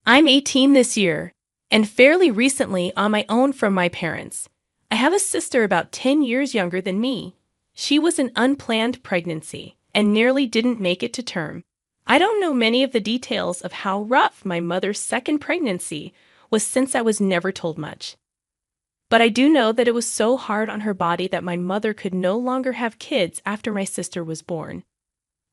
I'm 18 this year, and fairly recently on my own from my parents. I have a sister about 10 years younger than me. She was an unplanned pregnancy and nearly didn't make it to term. I don't know many of the details of how rough my mother's second pregnancy was since I was never told much. But I do know that it was so hard on her body that my mother could no longer have kids after my sister was born.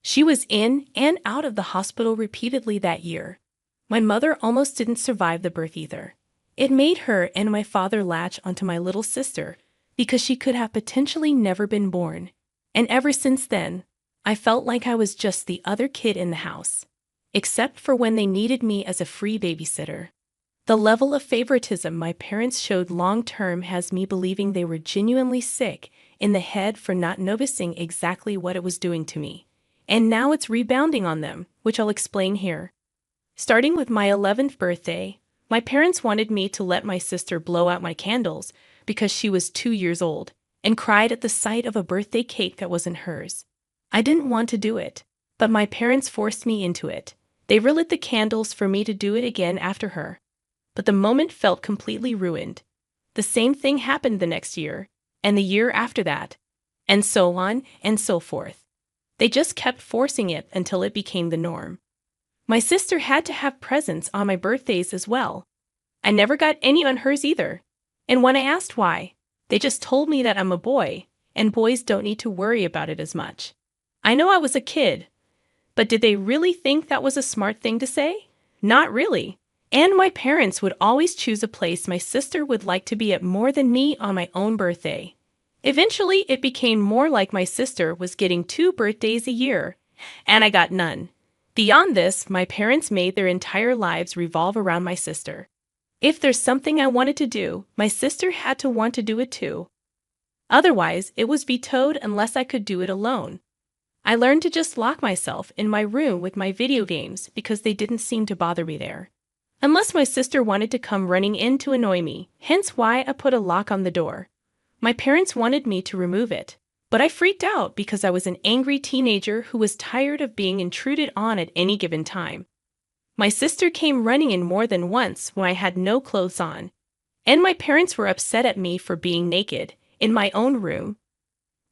She was in and out of the hospital repeatedly that year. My mother almost didn't survive the birth either. It made her and my father latch onto my little sister because she could have potentially never been born. And ever since then, I felt like I was just the other kid in the house, except for when they needed me as a free babysitter. The level of favoritism my parents showed long-term has me believing they were genuinely sick in the head for not noticing exactly what it was doing to me. And now it's rebounding on them, which I'll explain here. Starting with my 11th birthday, my parents wanted me to let my sister blow out my candles because she was 2 years old and cried at the sight of a birthday cake that wasn't hers. I didn't want to do it, but my parents forced me into it. They relit the candles for me to do it again after her. But the moment felt completely ruined. The same thing happened the next year, and the year after that, and so on and so forth. They just kept forcing it until it became the norm. My sister had to have presents on my birthdays as well. I never got any on hers either. And when I asked why, they just told me that I'm a boy, and boys don't need to worry about it as much. I know I was a kid, but did they really think that was a smart thing to say? Not really. And my parents would always choose a place my sister would like to be at more than me on my own birthday. Eventually, it became more like my sister was getting 2 birthdays a year, and I got none. Beyond this, my parents made their entire lives revolve around my sister. If there's something I wanted to do, my sister had to want to do it too. Otherwise, it was vetoed unless I could do it alone. I learned to just lock myself in my room with my video games because they didn't seem to bother me there. Unless my sister wanted to come running in to annoy me, hence why I put a lock on the door. My parents wanted me to remove it, but I freaked out because I was an angry teenager who was tired of being intruded on at any given time. My sister came running in more than once when I had no clothes on, and my parents were upset at me for being naked in my own room.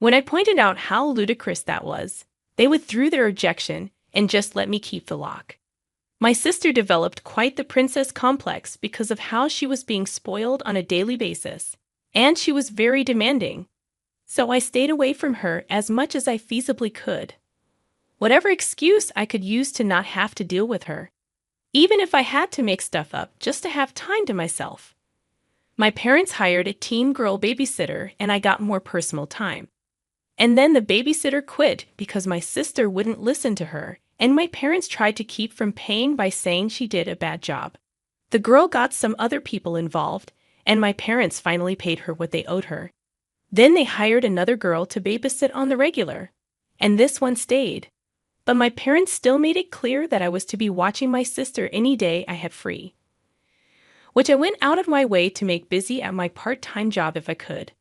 When I pointed out how ludicrous that was, they withdrew their objection and just let me keep the lock. My sister developed quite the princess complex because of how she was being spoiled on a daily basis, and she was very demanding. So I stayed away from her as much as I feasibly could. Whatever excuse I could use to not have to deal with her, even if I had to make stuff up just to have time to myself. My parents hired a teen girl babysitter and I got more personal time. And then the babysitter quit because my sister wouldn't listen to her, and my parents tried to keep from paying by saying she did a bad job. The girl got some other people involved, and my parents finally paid her what they owed her. Then they hired another girl to babysit on the regular, and this one stayed. But my parents still made it clear that I was to be watching my sister any day I had free, which I went out of my way to make busy at my part-time job if I could.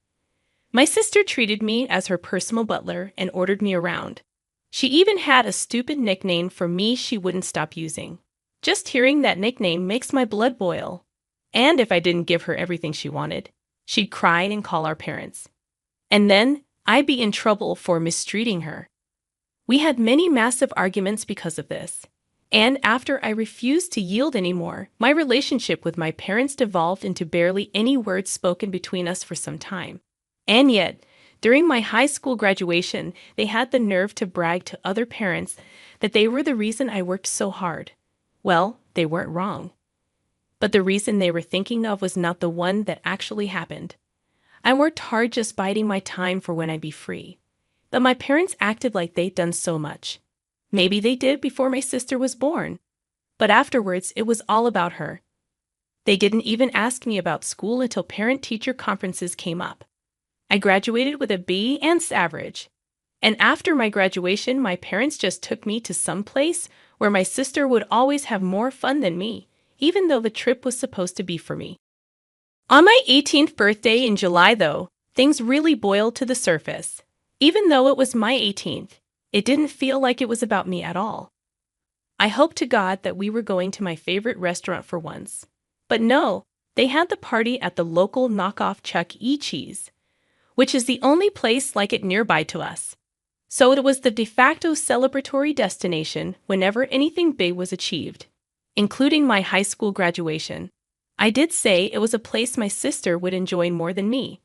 My sister treated me as her personal butler and ordered me around. She even had a stupid nickname for me she wouldn't stop using. Just hearing that nickname makes my blood boil. And if I didn't give her everything she wanted, she'd cry and call our parents. And then I'd be in trouble for mistreating her. We had many massive arguments because of this. And after I refused to yield anymore, my relationship with my parents devolved into barely any words spoken between us for some time. And yet, during my high school graduation, they had the nerve to brag to other parents that they were the reason I worked so hard. Well, they weren't wrong. But the reason they were thinking of was not the one that actually happened. I worked hard just biding my time for when I'd be free. But my parents acted like they'd done so much. Maybe they did before my sister was born. But afterwards, it was all about her. They didn't even ask me about school until parent-teacher conferences came up. I graduated with a B and average. And after my graduation, my parents just took me to some place where my sister would always have more fun than me, even though the trip was supposed to be for me. On my 18th birthday in July, though, things really boiled to the surface. Even though it was my 18th, it didn't feel like it was about me at all. I hoped to God that we were going to my favorite restaurant for once. But no, they had the party at the local knockoff Chuck E. Cheese, which is the only place like it nearby to us. So it was the de facto celebratory destination whenever anything big was achieved, including my high school graduation. I did say it was a place my sister would enjoy more than me.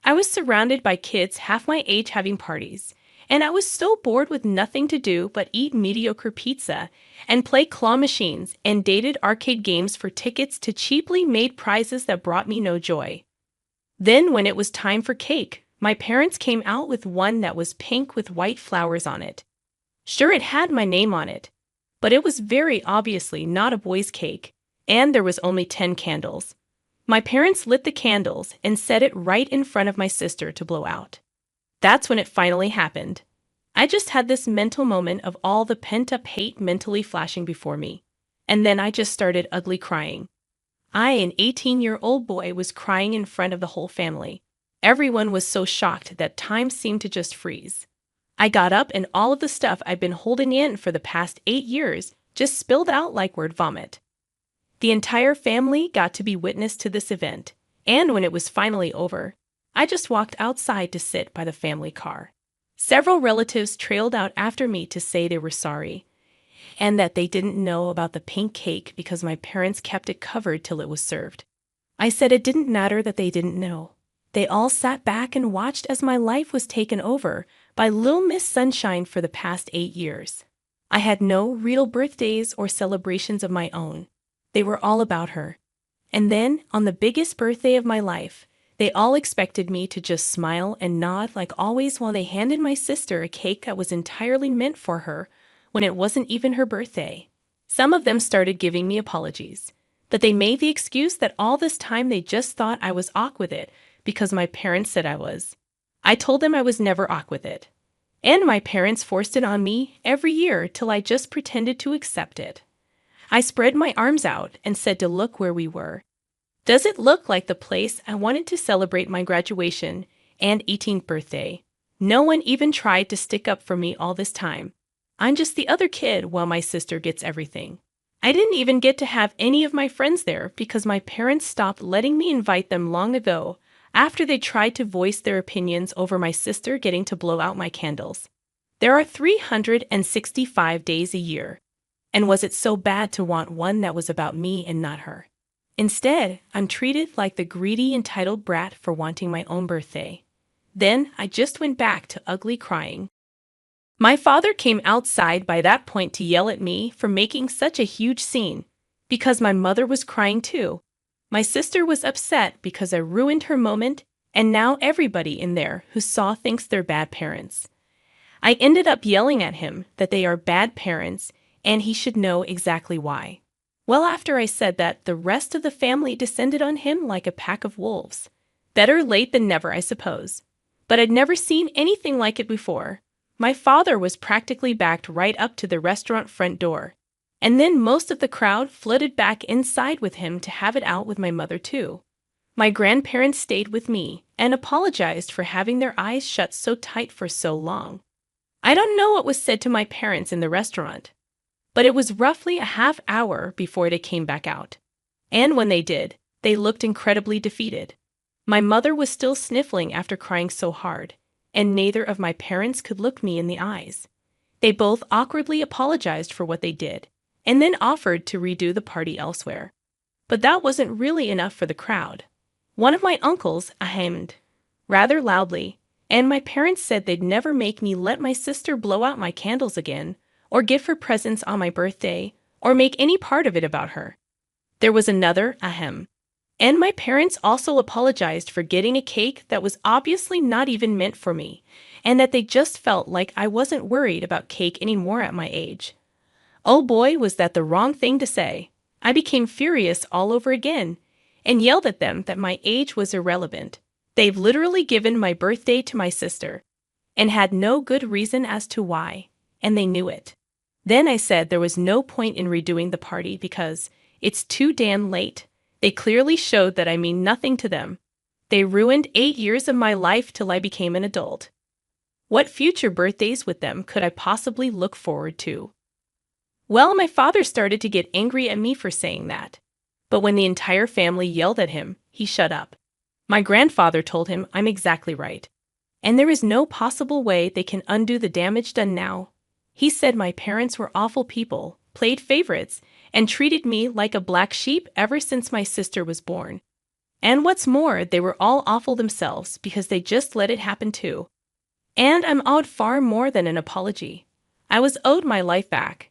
I was surrounded by kids half my age having parties, and I was so bored with nothing to do but eat mediocre pizza and play claw machines and dated arcade games for tickets to cheaply made prizes that brought me no joy. Then when it was time for cake, my parents came out with one that was pink with white flowers on it. Sure, it had my name on it, but it was very obviously not a boy's cake, and there was only 10 candles. My parents lit the candles and set it right in front of my sister to blow out. That's when it finally happened. I just had this mental moment of all the pent-up hate mentally flashing before me, and then I just started ugly crying. I, an 18-year-old boy, was crying in front of the whole family. Everyone was so shocked that time seemed to just freeze. I got up and all of the stuff I'd been holding in for the past 8 years just spilled out like word vomit. The entire family got to be witness to this event, and when it was finally over, I just walked outside to sit by the family car. Several relatives trailed out after me to say they were sorry, and that they didn't know about the pink cake because my parents kept it covered till it was served. I said it didn't matter that they didn't know. They all sat back and watched as my life was taken over by Little Miss Sunshine for the past 8 years. I had no real birthdays or celebrations of my own. They were all about her. And then, on the biggest birthday of my life, they all expected me to just smile and nod like always while they handed my sister a cake that was entirely meant for her when it wasn't even her birthday. Some of them started giving me apologies, that they made the excuse that all this time they just thought I was awkward with it because my parents said I was. I told them I was never awkward with it. And my parents forced it on me every year till I just pretended to accept it. I spread my arms out and said to look where we were. Does it look like the place I wanted to celebrate my graduation and 18th birthday? No one even tried to stick up for me all this time. I'm just the other kid while my sister gets everything. I didn't even get to have any of my friends there because my parents stopped letting me invite them long ago after they tried to voice their opinions over my sister getting to blow out my candles. There are 365 days a year, and was it so bad to want one that was about me and not her? Instead, I'm treated like the greedy, entitled brat for wanting my own birthday. Then I just went back to ugly crying. My father came outside by that point to yell at me for making such a huge scene, because my mother was crying too. My sister was upset because I ruined her moment, and now everybody in there who saw thinks they're bad parents. I ended up yelling at him that they are bad parents, and he should know exactly why. Well, after I said that, the rest of the family descended on him like a pack of wolves. Better late than never, I suppose. But I'd never seen anything like it before. My father was practically backed right up to the restaurant front door. And then most of the crowd flooded back inside with him to have it out with my mother too. My grandparents stayed with me and apologized for having their eyes shut so tight for so long. I don't know what was said to my parents in the restaurant, but it was roughly a half hour before they came back out. And when they did, they looked incredibly defeated. My mother was still sniffling after crying so hard, and neither of my parents could look me in the eyes. They both awkwardly apologized for what they did, and then offered to redo the party elsewhere. But that wasn't really enough for the crowd. One of my uncles ahemed rather loudly, and my parents said they'd never make me let my sister blow out my candles again, or give her presents on my birthday, or make any part of it about her. There was another ahem. And my parents also apologized for getting a cake that was obviously not even meant for me, and that they just felt like I wasn't worried about cake anymore at my age. Oh boy, was that the wrong thing to say. I became furious all over again, and yelled at them that my age was irrelevant. They've literally given my birthday to my sister, and had no good reason as to why, and they knew it. Then I said there was no point in redoing the party because it's too damn late. They clearly showed that I mean nothing to them. They ruined 8 years of my life till I became an adult. What future birthdays with them could I possibly look forward to? Well, my father started to get angry at me for saying that. But when the entire family yelled at him, he shut up. My grandfather told him I'm exactly right. And there is no possible way they can undo the damage done now. He said my parents were awful people, played favorites, and treated me like a black sheep ever since my sister was born. And what's more, they were all awful themselves because they just let it happen too. And I'm owed far more than an apology. I was owed my life back.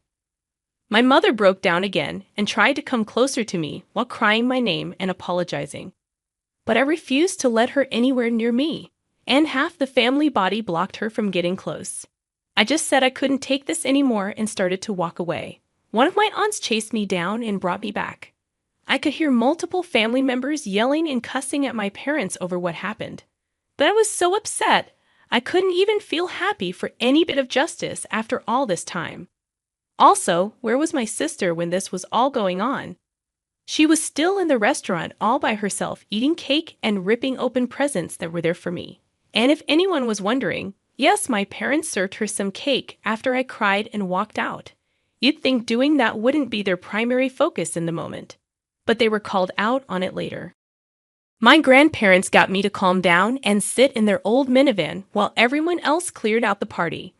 My mother broke down again and tried to come closer to me while crying my name and apologizing. But I refused to let her anywhere near me, and half the family body blocked her from getting close. I just said I couldn't take this anymore and started to walk away. One of my aunts chased me down and brought me back. I could hear multiple family members yelling and cussing at my parents over what happened. But I was so upset, I couldn't even feel happy for any bit of justice after all this time. Also, where was my sister when this was all going on? She was still in the restaurant all by herself eating cake and ripping open presents that were there for me. And if anyone was wondering, yes, my parents served her some cake after I cried and walked out. You'd think doing that wouldn't be their primary focus in the moment. But they were called out on it later. My grandparents got me to calm down and sit in their old minivan while everyone else cleared out the party.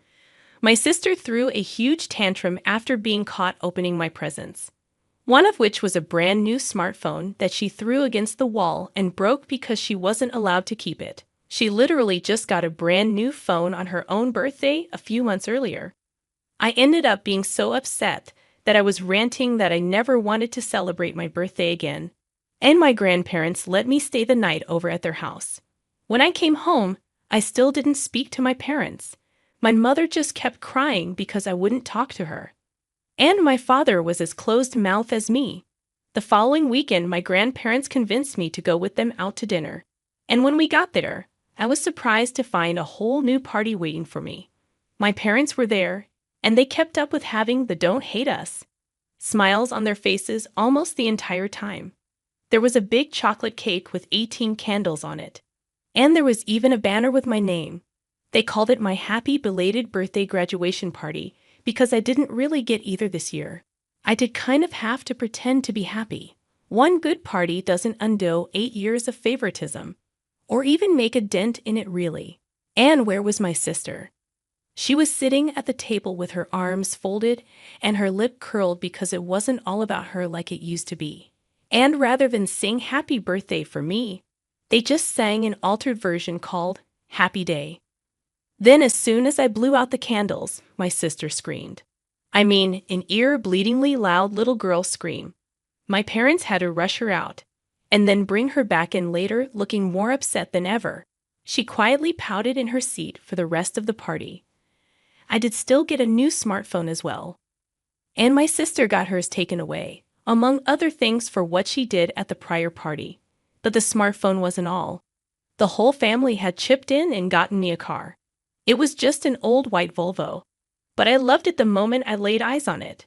My sister threw a huge tantrum after being caught opening my presents. One of which was a brand new smartphone that she threw against the wall and broke because she wasn't allowed to keep it. She literally just got a brand new phone on her own birthday a few months earlier. I ended up being so upset that I was ranting that I never wanted to celebrate my birthday again. And my grandparents let me stay the night over at their house. When I came home, I still didn't speak to my parents. My mother just kept crying because I wouldn't talk to her. And my father was as closed-mouthed as me. The following weekend, my grandparents convinced me to go with them out to dinner. And when we got there, I was surprised to find a whole new party waiting for me. My parents were there, and they kept up with having the "don't hate us" smiles on their faces almost the entire time. There was a big chocolate cake with 18 candles on it. And there was even a banner with my name. They called it my happy belated birthday graduation party because I didn't really get either this year. I did kind of have to pretend to be happy. One good party doesn't undo 8 years of favoritism, or even make a dent in it really. And where was my sister? She was sitting at the table with her arms folded and her lip curled because it wasn't all about her like it used to be. And rather than sing happy birthday for me, they just sang an altered version called Happy Day. Then as soon as I blew out the candles, my sister screamed. I mean, an ear-bleedingly loud little girl scream. My parents had to rush her out, and then bring her back in later looking more upset than ever. She quietly pouted in her seat for the rest of the party. I did still get a new smartphone as well. And my sister got hers taken away, among other things for what she did at the prior party. But the smartphone wasn't all. The whole family had chipped in and gotten me a car. It was just an old white Volvo, but I loved it the moment I laid eyes on it.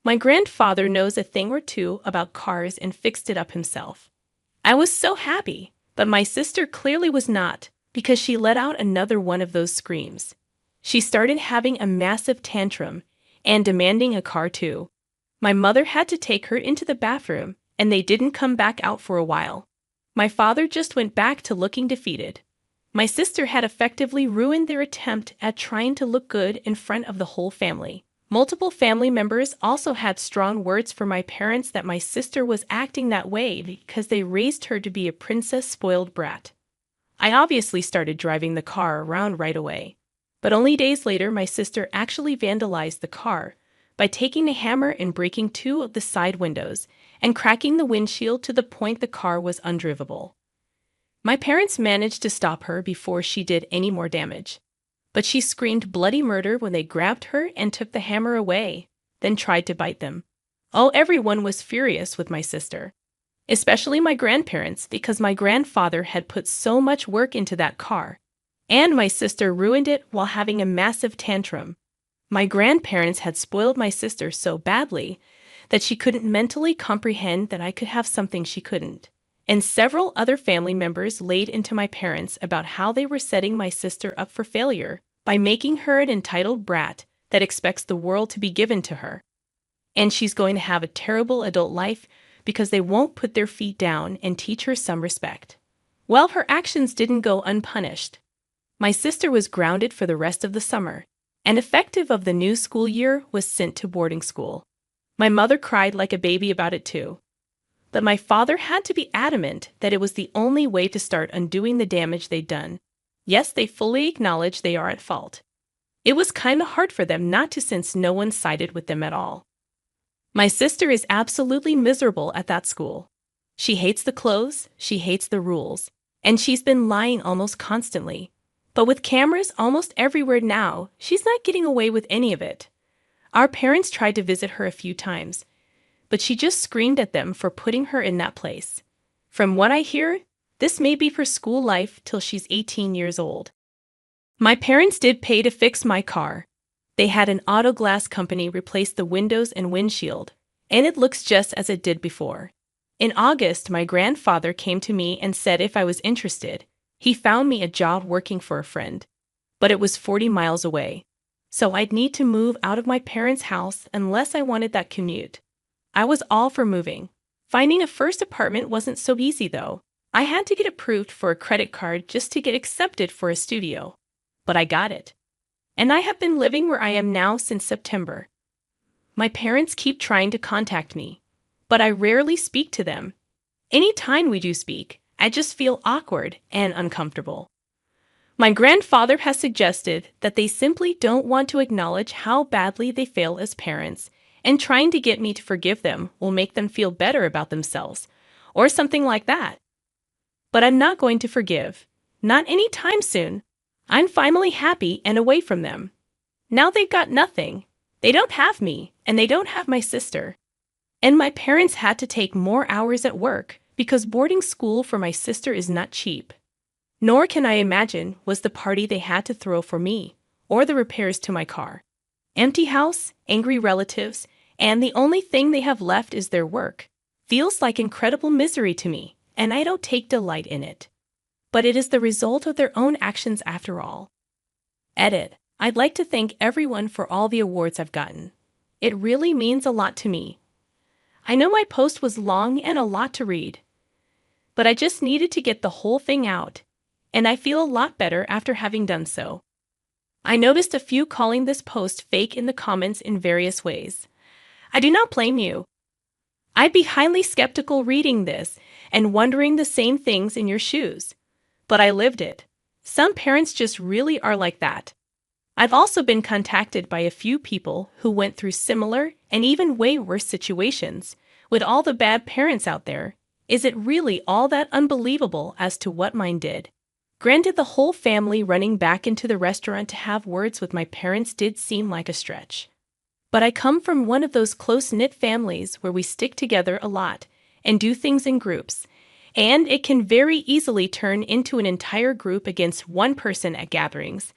My grandfather knows a thing or two about cars and fixed it up himself. I was so happy, but my sister clearly was not, because she let out another one of those screams. She started having a massive tantrum and demanding a car too. My mother had to take her into the bathroom, and they didn't come back out for a while. My father just went back to looking defeated. My sister had effectively ruined their attempt at trying to look good in front of the whole family. Multiple family members also had strong words for my parents that my sister was acting that way because they raised her to be a princess-spoiled brat. I obviously started driving the car around right away. But only days later, my sister actually vandalized the car by taking a hammer and breaking 2 of the side windows and cracking the windshield to the point the car was undrivable. My parents managed to stop her before she did any more damage, but she screamed bloody murder when they grabbed her and took the hammer away, then tried to bite them. Oh, everyone was furious with my sister, especially my grandparents because my grandfather had put so much work into that car, and my sister ruined it while having a massive tantrum. My grandparents had spoiled my sister so badly that she couldn't mentally comprehend that I could have something she couldn't. And several other family members laid into my parents about how they were setting my sister up for failure by making her an entitled brat that expects the world to be given to her. and she's going to have a terrible adult life because they won't put their feet down and teach her some respect. Well, her actions didn't go unpunished. My sister was grounded for the rest of the summer, and effective of the new school year was sent to boarding school. My mother cried like a baby about it too. But my father had to be adamant that it was the only way to start undoing the damage they'd done. Yes, they fully acknowledge they are at fault. It was kinda hard for them not to, since no one sided with them at all. My sister is absolutely miserable at that school. She hates the clothes, she hates the rules, and she's been lying almost constantly. But with cameras almost everywhere now, she's not getting away with any of it. Our parents tried to visit her a few times, but she just screamed at them for putting her in that place. From what I hear, this may be her school life till she's 18 years old. My parents did pay to fix my car. They had an auto glass company replace the windows and windshield, and it looks just as it did before. In August, my grandfather came to me and said if I was interested. He found me a job working for a friend, but it was 40 miles away, so I'd need to move out of my parents' house unless I wanted that commute. I was all for moving. Finding a first apartment wasn't so easy though. I had to get approved for a credit card just to get accepted for a studio. But I got it. And I have been living where I am now since September. My parents keep trying to contact me, but I rarely speak to them. Any time we do speak, I just feel awkward and uncomfortable. My grandfather has suggested that they simply don't want to acknowledge how badly they fail as parents, and trying to get me to forgive them will make them feel better about themselves, or something like that. But I'm not going to forgive. Not any time soon. I'm finally happy and away from them. Now they've got nothing. They don't have me, and they don't have my sister. And my parents had to take more hours at work because boarding school for my sister is not cheap. Nor can I imagine was the party they had to throw for me, or the repairs to my car. Empty house, angry relatives, and the only thing they have left is their work. Feels like incredible misery to me, and I don't take delight in it. But it is the result of their own actions after all. Edit. I'd like to thank everyone for all the awards I've gotten. It really means a lot to me. I know my post was long and a lot to read, but I just needed to get the whole thing out, and I feel a lot better after having done so. I noticed a few calling this post fake in the comments in various ways. I do not blame you. I'd be highly skeptical reading this and wondering the same things in your shoes. But I lived it. Some parents just really are like that. I've also been contacted by a few people who went through similar and even way worse situations. With all the bad parents out there, is it really all that unbelievable as to what mine did? Granted, the whole family running back into the restaurant to have words with my parents did seem like a stretch. But I come from one of those close-knit families where we stick together a lot and do things in groups, and it can very easily turn into an entire group against one person at gatherings.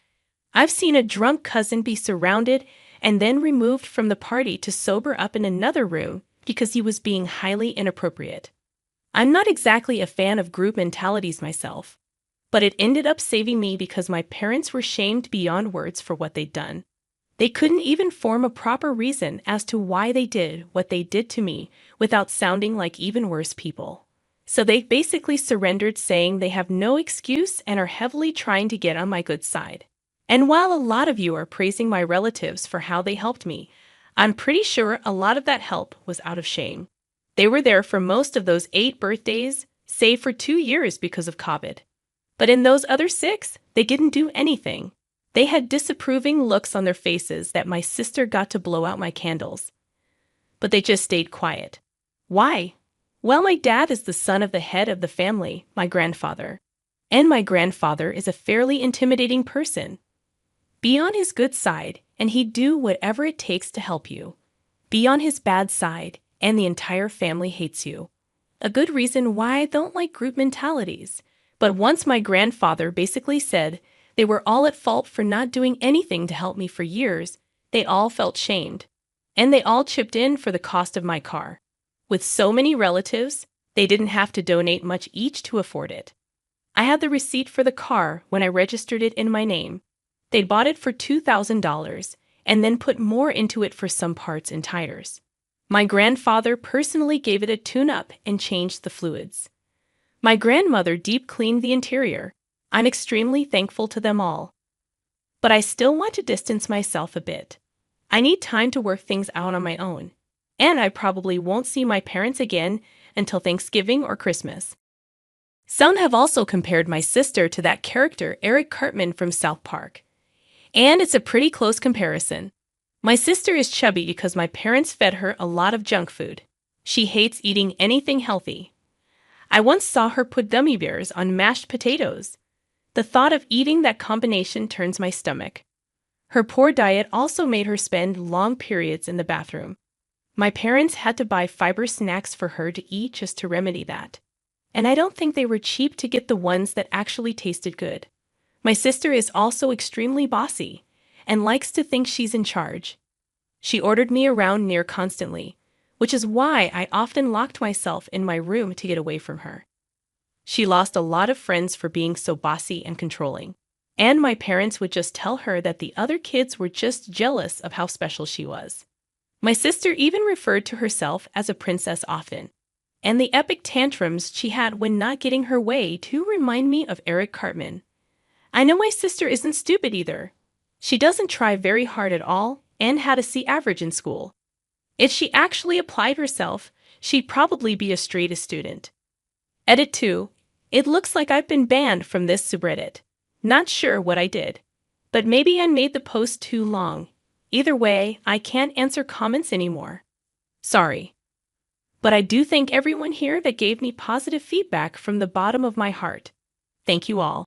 I've seen a drunk cousin be surrounded and then removed from the party to sober up in another room because he was being highly inappropriate. I'm not exactly a fan of group mentalities myself, but it ended up saving me because my parents were shamed beyond words for what they'd done. They couldn't even form a proper reason as to why they did what they did to me without sounding like even worse people. So they basically surrendered, saying they have no excuse and are heavily trying to get on my good side. And while a lot of you are praising my relatives for how they helped me, I'm pretty sure a lot of that help was out of shame. They were there for most of those 8 birthdays, save for 2 years because of COVID. But in those other 6, they didn't do anything. They had disapproving looks on their faces that my sister got to blow out my candles. But they just stayed quiet. Why? Well, my dad is the son of the head of the family, my grandfather. And my grandfather is a fairly intimidating person. Be on his good side, and he'd do whatever it takes to help you. Be on his bad side, and the entire family hates you. A good reason why I don't like group mentalities. But once my grandfather basically said they were all at fault for not doing anything to help me for years, they all felt shamed. And they all chipped in for the cost of my car. With so many relatives, they didn't have to donate much each to afford it. I had the receipt for the car when I registered it in my name. They'd bought it for $2,000 and then put more into it for some parts and tires. My grandfather personally gave it a tune-up and changed the fluids. My grandmother deep cleaned the interior. I'm extremely thankful to them all. But I still want to distance myself a bit. I need time to work things out on my own. And I probably won't see my parents again until Thanksgiving or Christmas. Some have also compared my sister to that character Eric Cartman from South Park. And it's a pretty close comparison. My sister is chubby because my parents fed her a lot of junk food. She hates eating anything healthy. I once saw her put gummy bears on mashed potatoes. The thought of eating that combination turns my stomach. Her poor diet also made her spend long periods in the bathroom. My parents had to buy fiber snacks for her to eat just to remedy that. And I don't think they were cheap to get the ones that actually tasted good. My sister is also extremely bossy and likes to think she's in charge. She ordered me around near constantly, which is why I often locked myself in my room to get away from her. She lost a lot of friends for being so bossy and controlling, and my parents would just tell her that the other kids were just jealous of how special she was. My sister even referred to herself as a princess often, and the epic tantrums she had when not getting her way do remind me of Eric Cartman. I know my sister isn't stupid either. She doesn't try very hard at all and had a C average in school. If she actually applied herself, she'd probably be a straight A student. Edit 2. It looks like I've been banned from this subreddit. Not sure what I did, but maybe I made the post too long. Either way, I can't answer comments anymore. Sorry. But I do thank everyone here that gave me positive feedback from the bottom of my heart. Thank you all.